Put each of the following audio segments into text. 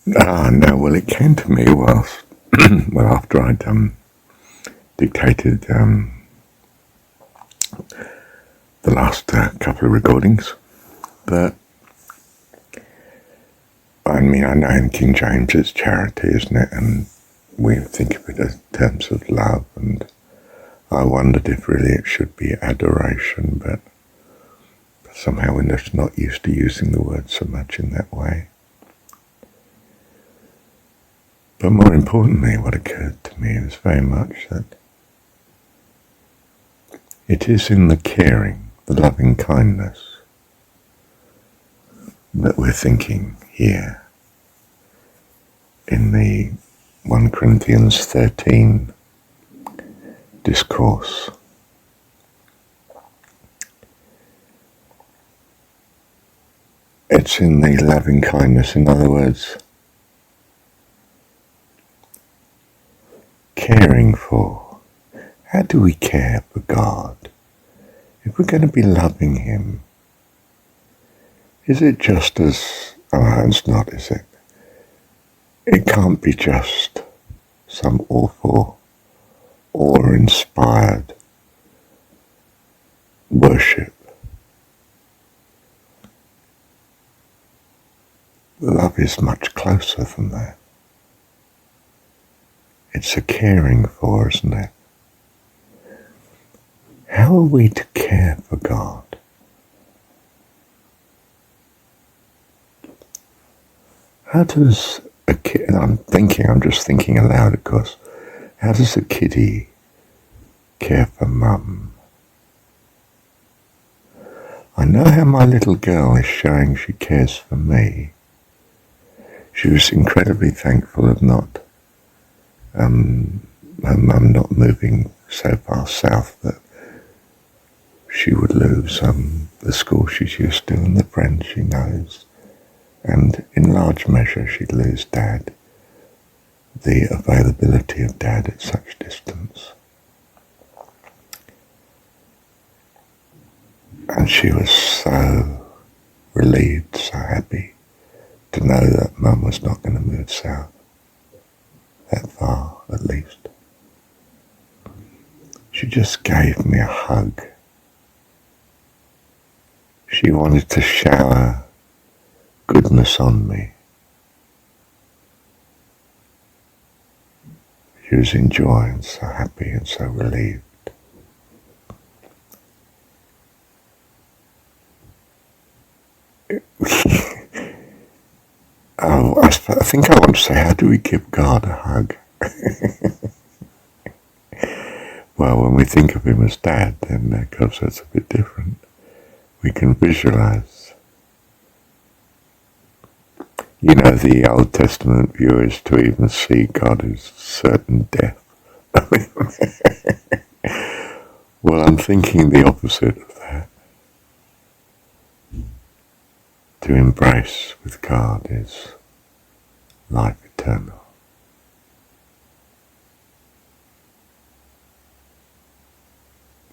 No, well, it came to me whilst, well, after I'd dictated the last couple of recordings, that, I mean, I know in King James it's charity, isn't it? And we think of it in terms of love, and I wondered if really it should be adoration, but somehow we're just not used to using the word so much in that way. But more importantly, what occurred to me was very much that it is in the caring, the loving kindness, that we're thinking here in the 1 Corinthians 13 discourse. It's in the loving kindness, in other words, caring for. How do we care for God? If we're going to be loving Him, is it just as, oh, it's not, is it? It can't be just some awful, awe-inspired worship. Love is much closer than that. It's a caring for, isn't it? How are we to care for God? How does a kid, and I'm just thinking aloud, of course, how does a kiddie care for mum? I know how my little girl is showing she cares for me. She was incredibly thankful of not, her mum not moving so far south that she would lose the school she's used to and the friends she knows. And in large measure she'd lose Dad, the availability of Dad at such distance. And she was so relieved, so happy to know that Mum was not going to move south, that far at least. She just gave me a hug. She wanted to shower goodness on me. She was enjoying, so happy and so relieved. I think I want to say, how do we give God a hug? Well, when we think of Him as Dad, then of course that's a bit different. We can visualize. You know, the Old Testament view is to even see God as certain death. Well, I'm thinking the opposite of that. To embrace with God is life eternal.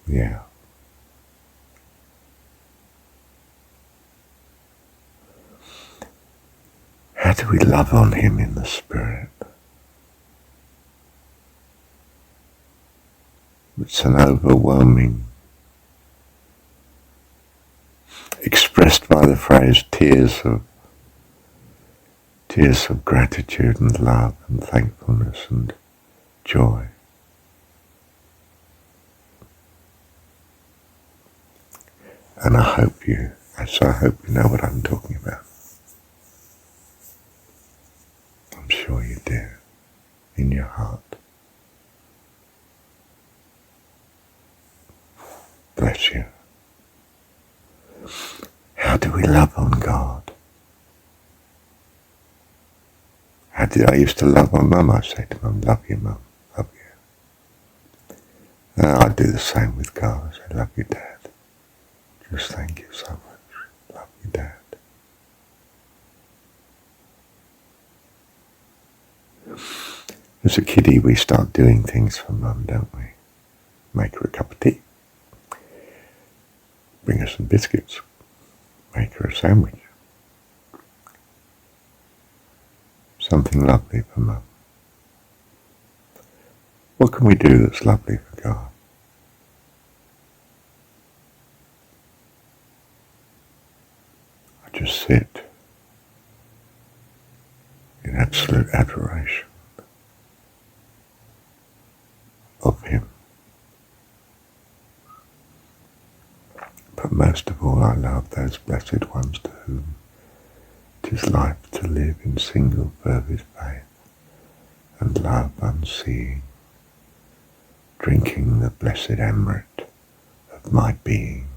Yeah. How do we love on Him in the Spirit? It's an overwhelming, expressed by the phrase tears of gratitude and love and thankfulness and joy. And I hope you know what I'm talking about. I'm sure you do, in your heart. Bless you. How do we love on God? How did I used to love my mum? I say to Mum, love you, Mum, love you. And I do the same with God. I say, love you, Dad. Just thank you so much. Love you, Dad. As a kiddie, we start doing things for Mum, don't we? Make her a cup of tea. Bring her some biscuits. Make her a sandwich. something lovely for Mum. What can we do that's lovely for God? I just sit in absolute adoration of Him. But most of all, I love those blessed ones to whom 'tis life to live in single fervid faith and love unseeing, drinking the blessed amrit of my being.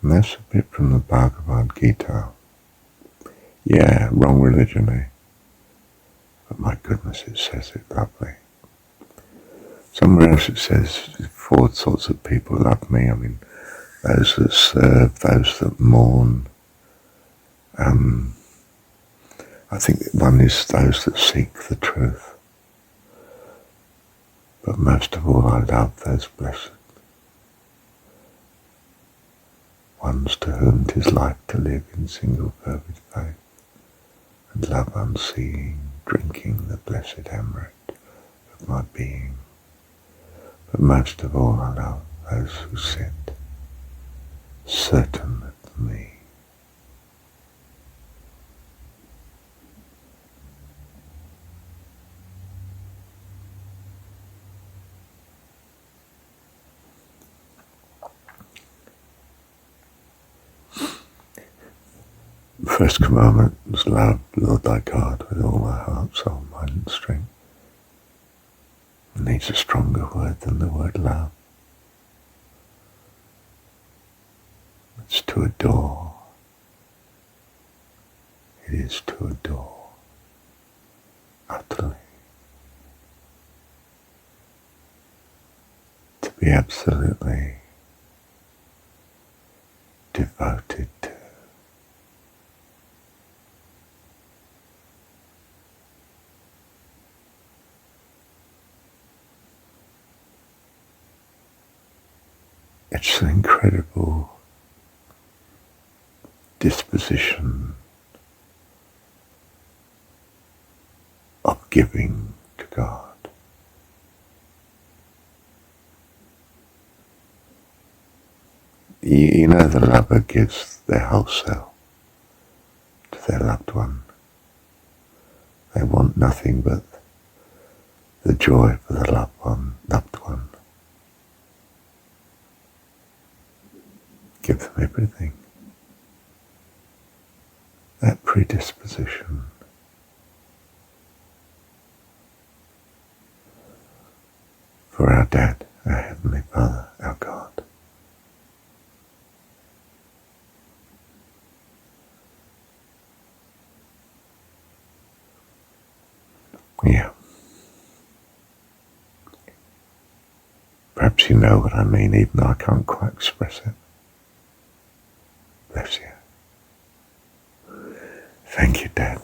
And that's a bit from the Bhagavad Gita. Yeah, wrong religion, eh? But my goodness, it says it lovely. Somewhere else it says, 4 sorts of people love me. I mean, those that serve, those that mourn. I think one is those that seek the truth. But most of all, I love those blessed ones to whom 'tis life to live in single fervid faith and love unseeing, drinking the blessed amrit of my being. But most of all, I love those who sit certain of me. The first commandment was love the Lord thy God with all my heart, soul, mind and strength. It needs a stronger word than the word love. It's to adore. It is to adore utterly. To be absolutely devoted to. It's an incredible disposition of giving to God. You know, the lover gives their whole self to their loved one. They want nothing but the joy for the loved one. Give them everything. That predisposition for our Dad, our Heavenly Father, our God. Yeah. Perhaps you know what I mean, even though I can't quite express it. Bless you. Thank you, Dad.